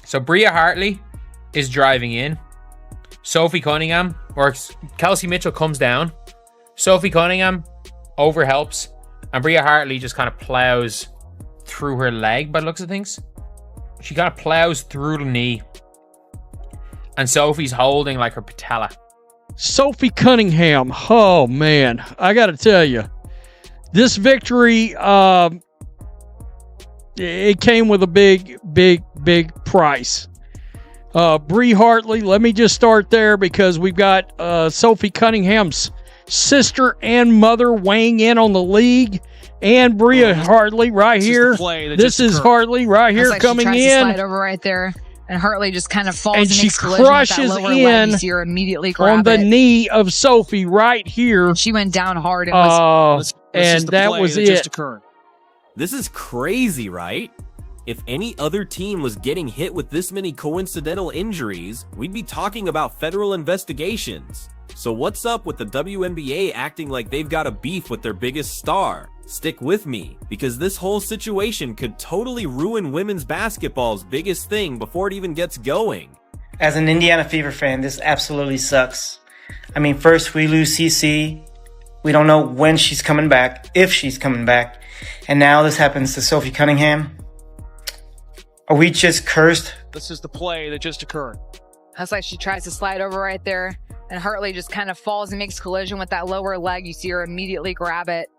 So Bria Hartley is driving in. Sophie Cunningham, or Kelsey Mitchell comes down. Sophie Cunningham overhelps. And Bria Hartley just kind of plows through her leg by the looks of things. She kind of plows through the knee. And Sophie's holding like her patella. Sophie Cunningham. Oh, man. I got to tell you, this victory, it came with a big price. Bria Hartley, let me just start there because we've got Sophie Cunningham's sister and mother weighing in on the league, and Bria Hartley right here. This is Hartley right here coming she tries in. To slide over right there, and Hartley just kind of falls and she crushes in immediately on the knee of Sophie right here. She went down hard. And that was it. This is crazy, right? If any other team was getting hit with this many coincidental injuries, we'd be talking about federal investigations. So what's up with the WNBA acting like they've got a beef with their biggest star? Stick with me, because this whole situation could totally ruin women's basketball's biggest thing before it even gets going. As an Indiana Fever fan, this absolutely sucks. I mean, first we lose CC. We don't know when she's coming back, if she's coming back. And now this happens to Sophie Cunningham. Are we just cursed? This is the play that just occurred. That's like she tries to slide over right there, and Hartley just kind of falls and makes collision with that lower leg. You see her immediately grab it.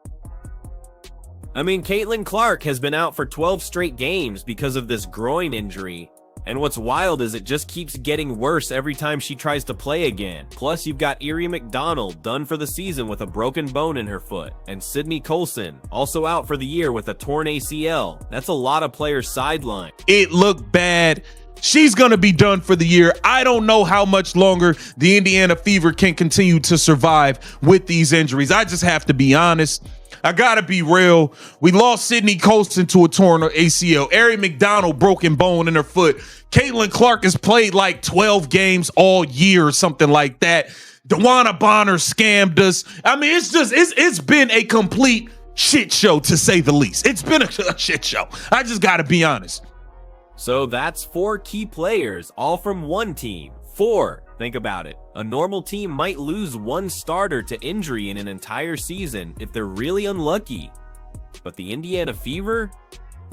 I mean, Caitlin Clark has been out for 12 straight games because of this groin injury. And what's wild is it just keeps getting worse every time she tries to play again. Plus, you've got Erie McDonald done for the season with a broken bone in her foot. And Sydney Colson, also out for the year with a torn ACL. That's a lot of players sidelined. It looked bad. She's going to be done for the year. I don't know how much longer the Indiana Fever can continue to survive with these injuries. I just have to be honest. I gotta be real. We lost Sydney Colson to a torn ACL. Erie McDonald, broken bone in her foot. Caitlin Clark has played like 12 games all year or something like that. DeWanna Bonner scammed us. I mean, it's been a complete shit show, to say the least. It's been a shit show. I just gotta be honest. So that's 4 key players, all from one team. 4. Think about it. A normal team might lose 1 starter to injury in an entire season if they're really unlucky. But the Indiana Fever?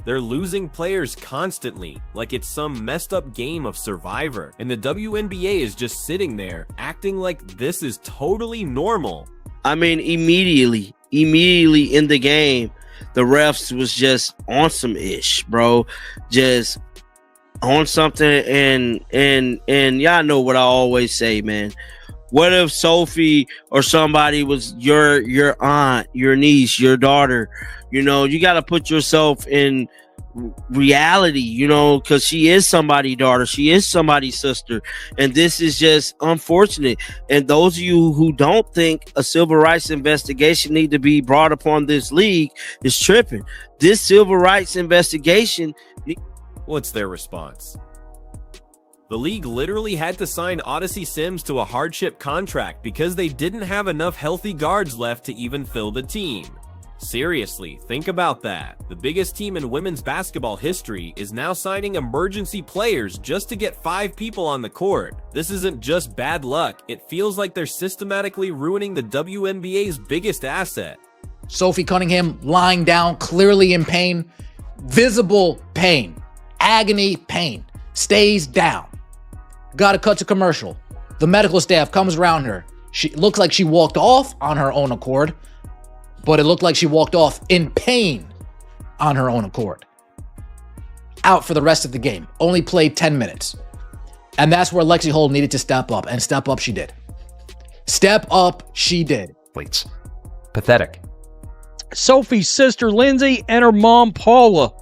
They're losing players constantly, like it's some messed up game of Survivor. And the WNBA is just sitting there, acting like this is totally normal. I mean, immediately in the game, the refs was just on some ish, bro. Just on something, and y'all know what I always say, man. What if Sophie or somebody was your aunt, your niece, your daughter? You know, you got to put yourself in reality, you know, because she is somebody's daughter, she is somebody's sister, and this is just unfortunate. And those of you who don't think a civil rights investigation need to be brought upon this league is tripping. This civil rights investigation. What's their response? The league literally had to sign Odyssey Sims to a hardship contract because they didn't have enough healthy guards left to even fill the team. Seriously, think about that. The biggest team in women's basketball history is now signing emergency players just to get 5 people on the court. This isn't just bad luck, it feels like they're systematically ruining the WNBA's biggest asset. Sophie Cunningham lying down, clearly in pain, visible pain. Agony, pain, stays down. Got to cut to commercial. The medical staff comes around her. She looks like she walked off on her own accord, but it looked like she walked off in pain on her own accord. Out for the rest of the game. Only played 10 minutes. And that's where Lexi Hull needed to step up, and step up she did. Step up she did. Athletes. Pathetic. Sophie's sister Lindsay and her mom Paula.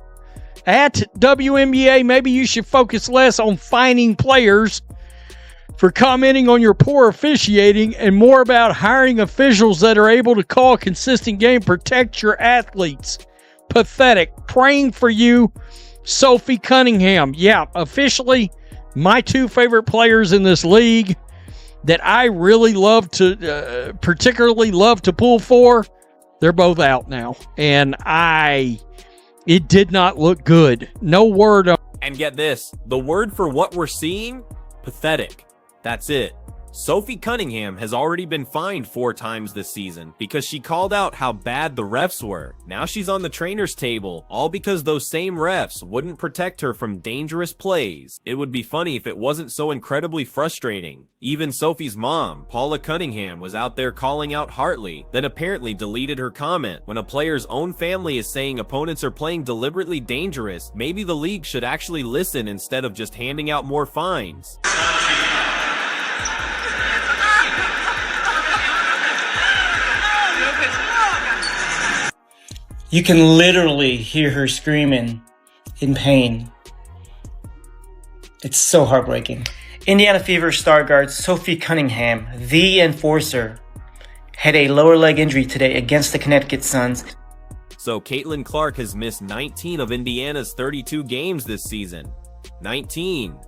At WNBA, maybe you should focus less on fining players for commenting on your poor officiating and more about hiring officials that are able to call a consistent game, protect your athletes. Pathetic. Praying for you, Sophie Cunningham. Yeah, officially, my 2 favorite players in this league that I really love to, particularly love to pull for, they're both out now. And it did not look good. No word on. And get this, the word for what we're seeing? Pathetic. That's it. Sophie Cunningham has already been fined 4 times this season because she called out how bad the refs were. Now she's on the trainer's table, all because those same refs wouldn't protect her from dangerous plays. It would be funny if it wasn't so incredibly frustrating. Even Sophie's mom, Paula Cunningham, was out there calling out Hartley, then apparently deleted her comment. When a player's own family is saying opponents are playing deliberately dangerous, maybe the league should actually listen instead of just handing out more fines. You can literally hear her screaming in pain. It's so heartbreaking. Indiana Fever star guard Sophie Cunningham, the enforcer, had a lower leg injury today against the Connecticut Suns. So Caitlin Clark has missed 19 of Indiana's 32 games this season. 19.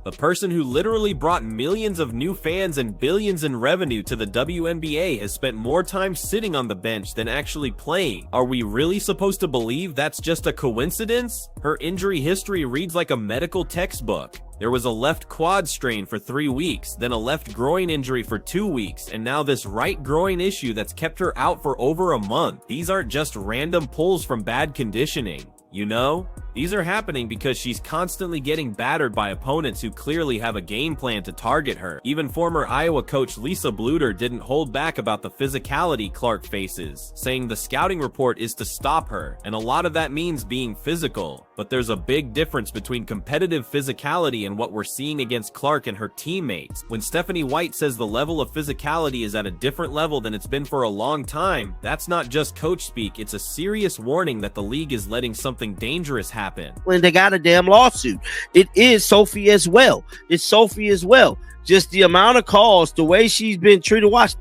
The person who literally brought millions of new fans and billions in revenue to the WNBA has spent more time sitting on the bench than actually playing. Are we really supposed to believe that's just a coincidence? Her injury history reads like a medical textbook. There was a left quad strain for 3 weeks, then a left groin injury for 2 weeks, and now this right groin issue that's kept her out for over a month. These aren't just random pulls from bad conditioning. You know? These are happening because she's constantly getting battered by opponents who clearly have a game plan to target her. Even former Iowa coach Lisa Bluter didn't hold back about the physicality Clark faces, saying the scouting report is to stop her, and a lot of that means being physical. But there's a big difference between competitive physicality and what we're seeing against Clark and her teammates. When Stephanie White says the level of physicality is at a different level than it's been for a long time, that's not just coach speak, it's a serious warning that the league is letting something dangerous happen. When they got a damn lawsuit. It is Sophie as well. It's Sophie as well. Just the amount of calls, the way she's been treated. Watch.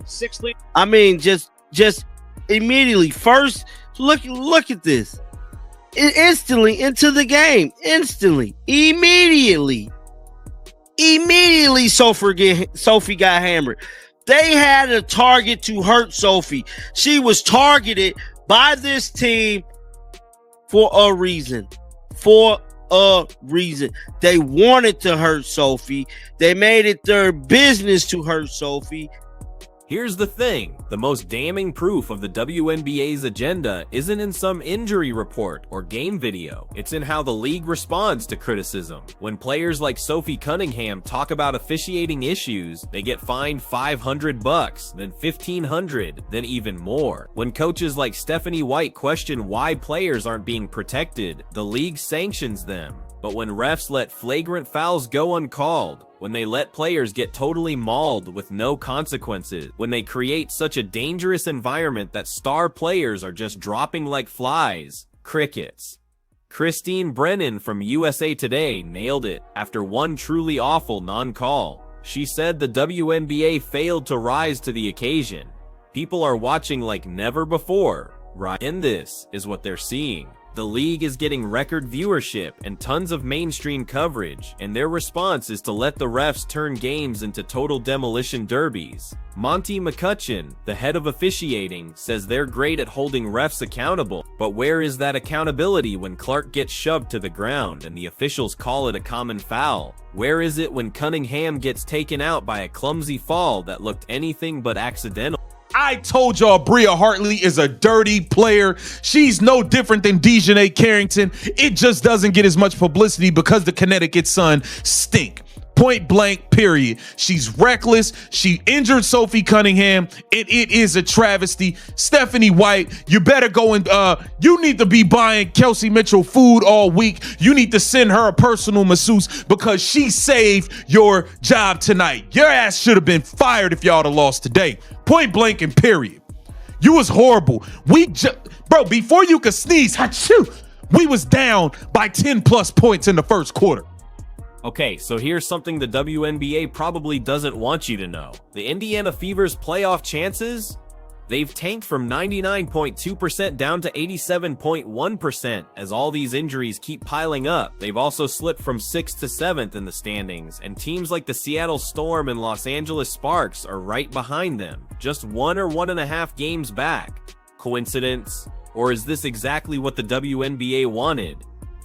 6 I mean, just immediately. First, look at this. Instantly into the game. Instantly. Immediately, Sophie got hammered. They had a target to hurt Sophie. She was targeted by this team for a reason. They wanted to hurt Sophie. They made it their business to hurt Sophie. Here's the thing, the most damning proof of the WNBA's agenda isn't in some injury report or game video, it's in how the league responds to criticism. When players like Sophie Cunningham talk about officiating issues, they get fined $500, then $1,500, then even more. When coaches like Stephanie White question why players aren't being protected, the league sanctions them. But when refs let flagrant fouls go uncalled, when they let players get totally mauled with no consequences, when they create such a dangerous environment that star players are just dropping like flies, crickets. Christine Brennan from USA Today nailed it after one truly awful non-call. She said the WNBA failed to rise to the occasion. People are watching like never before, right? And this is what they're seeing. The league is getting record viewership and tons of mainstream coverage, and their response is to let the refs turn games into total demolition derbies. Monty McCutcheon, the head of officiating, says they're great at holding refs accountable, but where is that accountability when Clark gets shoved to the ground and the officials call it a common foul? Where is it when Cunningham gets taken out by a clumsy fall that looked anything but accidental? I told y'all Bria Hartley is a dirty player. She's no different than Dejanay Carrington. It just doesn't get as much publicity because the Connecticut Sun stink. Point blank, period. She's reckless. She injured Sophie Cunningham, and it is a travesty. Stephanie White, you better go and you need to be buying Kelsey Mitchell food all week. You need to send her a personal masseuse because she saved your job tonight. Your ass should have been fired if y'all had lost today. Point blank and period. You was horrible. Bro, before you could sneeze, achoo, we was down by 10 plus points in the first quarter. Okay, so here's something the WNBA probably doesn't want you to know. The Indiana Fever's playoff chances? They've tanked from 99.2% down to 87.1% as all these injuries keep piling up. They've also slipped from 6th to 7th in the standings, and teams like the Seattle Storm and Los Angeles Sparks are right behind them, just 1 or 1.5 games back. Coincidence? Or is this exactly what the WNBA wanted?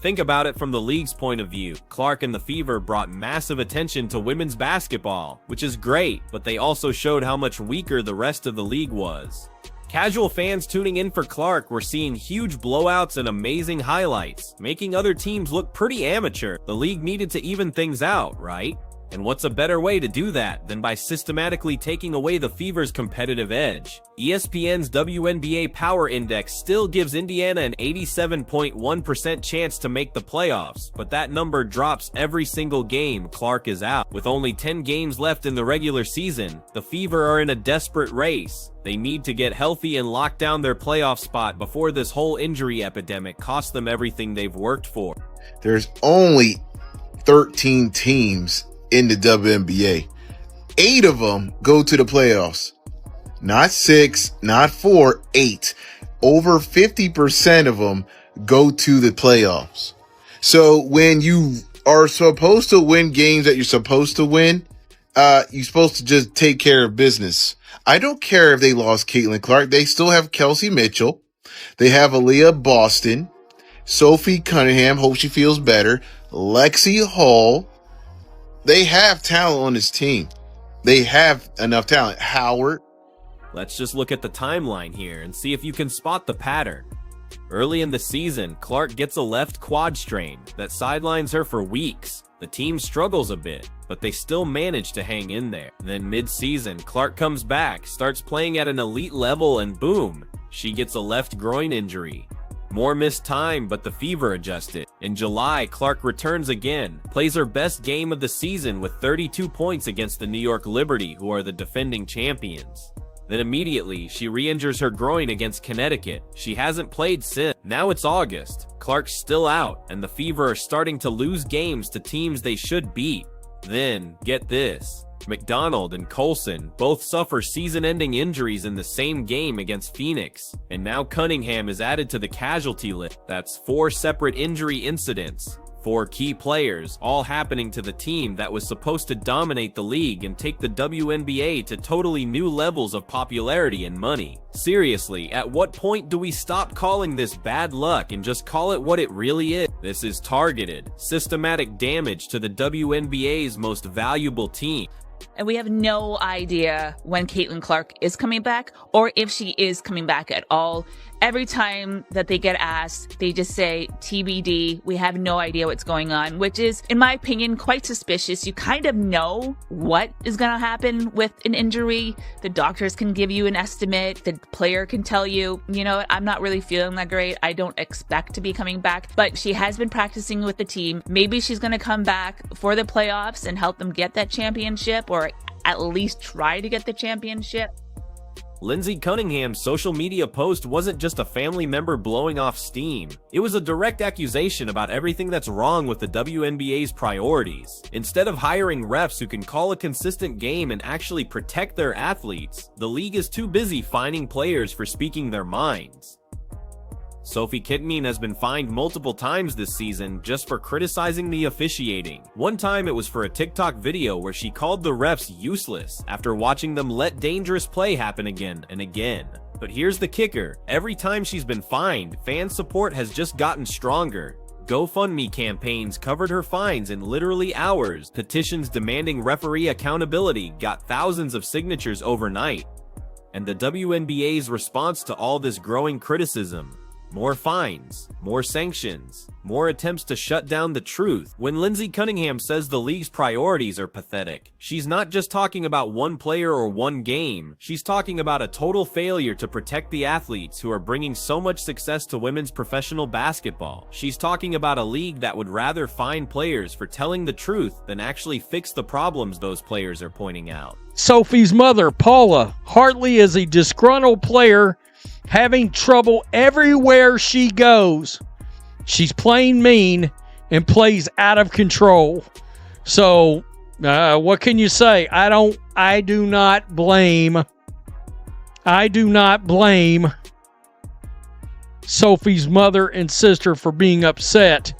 Think about it from the league's point of view. Clark and the Fever brought massive attention to women's basketball, which is great, but they also showed how much weaker the rest of the league was. Casual fans tuning in for Clark were seeing huge blowouts and amazing highlights, making other teams look pretty amateur. The league needed to even things out, right? And what's a better way to do that than by systematically taking away the Fever's competitive edge? ESPN's WNBA Power Index still gives Indiana an 87.1% chance to make the playoffs, but that number drops every single game Clark is out. With only 10 games left in the regular season, the Fever are in a desperate race. They need to get healthy and lock down their playoff spot before this whole injury epidemic costs them everything they've worked for. There's only 13 teams in the WNBA. 8 of them go to the playoffs. Not 6, not 4, 8. Over 50% of them go to the playoffs. So when you are supposed to win games that you're supposed to win, you're supposed to just take care of business. I don't care if they lost Caitlin Clark. They still have Kelsey Mitchell. They have Aaliyah Boston, Sophie Cunningham. Hope she feels better. Lexi Hall. They have talent on this team. They have enough talent. Howard. Let's just look at the timeline here and see if you can spot the pattern. Early in the season, Clark gets a left quad strain that sidelines her for weeks. The team struggles a bit, but they still manage to hang in there. Then mid-season, Clark comes back, starts playing at an elite level, and boom, she gets a left groin injury. More missed time, but the Fever adjusted. In July, Clark returns again, plays her best game of the season with 32 points against the New York Liberty, who are the defending champions. Then immediately, she re-injures her groin against Connecticut. She hasn't played since. Now it's August. Clark's still out, and the Fever are starting to lose games to teams they should beat. Then, get this. McDonald and Colson both suffer season-ending injuries in the same game against Phoenix, and now Cunningham is added to the casualty list. That's 4 separate injury incidents. 4 key players, all happening to the team that was supposed to dominate the league and take the WNBA to totally new levels of popularity and money. Seriously, at what point do we stop calling this bad luck and just call it what it really is? This is targeted, systematic damage to the WNBA's most valuable team. And we have no idea when Caitlin Clark is coming back or if she is coming back at all. Every time that they get asked, they just say TBD. We have no idea what's going on, which is, in my opinion, quite suspicious. You kind of know what is going to happen with an injury. The doctors can give you an estimate. The player can tell you, you know, I'm not really feeling that great. I don't expect to be coming back, but she has been practicing with the team. Maybe she's going to come back for the playoffs and help them get that championship, or at least try to get the championship. Lindsey Cunningham's social media post wasn't just a family member blowing off steam. It was a direct accusation about everything that's wrong with the WNBA's priorities. Instead of hiring refs who can call a consistent game and actually protect their athletes, the league is too busy fining players for speaking their minds. Sophie Cunningham has been fined multiple times this season just for criticizing the officiating. One time it was for a TikTok video where she called the refs useless after watching them let dangerous play happen again and again. But here's the kicker, every time she's been fined, fan support has just gotten stronger. GoFundMe campaigns covered her fines in literally hours. Petitions demanding referee accountability got thousands of signatures overnight. And the WNBA's response to all this growing criticism: more fines, more sanctions, more attempts to shut down the truth. When Lindsey Cunningham says the league's priorities are pathetic, she's not just talking about one player or one game. She's talking about a total failure to protect the athletes who are bringing so much success to women's professional basketball. She's talking about a league that would rather fine players for telling the truth than actually fix the problems those players are pointing out. Sophie's mother, Paula, Hartley is a disgruntled player having trouble everywhere she goes. She's playing mean and plays out of control. So, what can you say? I do not blame Sophie's mother and sister for being upset.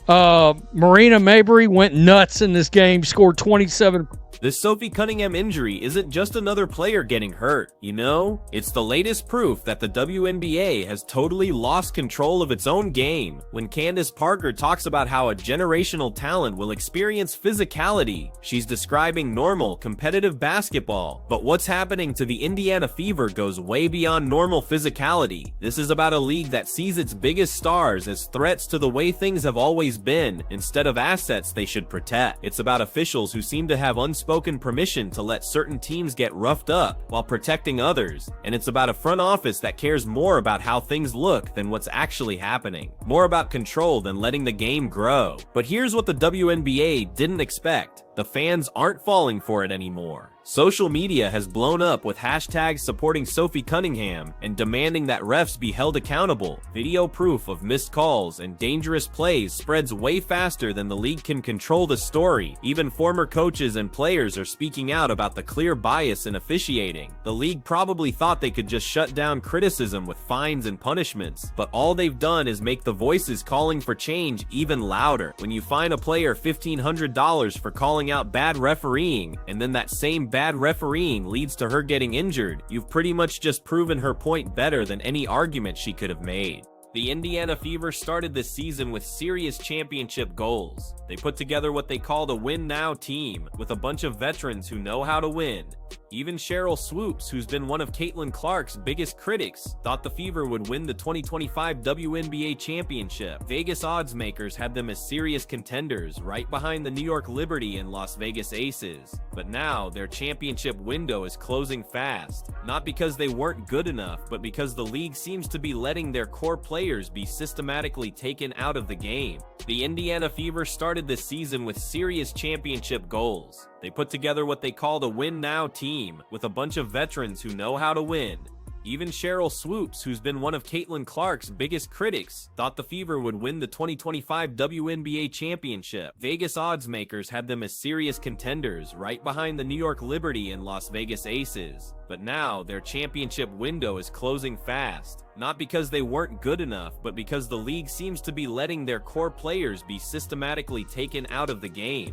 Marina Mabrey went nuts in this game, scored 27 This Sophie Cunningham injury isn't just another player getting hurt, you know? It's the latest proof that the WNBA has totally lost control of its own game. When Candace Parker talks about how a generational talent will experience physicality, she's describing normal, competitive basketball. But what's happening to the Indiana Fever goes way beyond normal physicality. This is about a league that sees its biggest stars as threats to the way things have always been, instead of assets they should protect. It's about officials who seem to have unspoken permission to let certain teams get roughed up while protecting others. And it's about a front office that cares more about how things look than what's actually happening. More about control than letting the game grow. But here's what the WNBA didn't expect. The fans aren't falling for it anymore. Social media has blown up with hashtags supporting Sophie Cunningham and demanding that refs be held accountable. Video proof of missed calls and dangerous plays spreads way faster than the league can control the story. Even former coaches and players are speaking out about the clear bias in officiating. The league probably thought they could just shut down criticism with fines and punishments, but all they've done is make the voices calling for change even louder. When you fine a player $1,500 for calling out bad refereeing, and then that same bad refereeing leads to her getting injured, you've pretty much just proven her point better than any argument she could have made. The Indiana Fever started this season with serious championship goals. They put together what they called a win now team, with a bunch of veterans who know how to win. Even Cheryl Swoops, who's been one of Caitlin Clark's biggest critics, thought the Fever would win the 2025 WNBA championship. Vegas odds makers had them as serious contenders, right behind the New York Liberty and Las Vegas Aces. But now, their championship window is closing fast. Not because they weren't good enough, but because the league seems to be letting their core players be systematically taken out of the game. The Indiana Fever started this season with serious championship goals. They put together what they called a win now team, with a bunch of veterans who know how to win. Even Cheryl Swoops, who's been one of Caitlin Clark's biggest critics, thought the Fever would win the 2025 WNBA championship. Vegas odds makers had them as serious contenders, right behind the New York Liberty and Las Vegas Aces. But now, their championship window is closing fast. Not because they weren't good enough, but because the league seems to be letting their core players be systematically taken out of the game.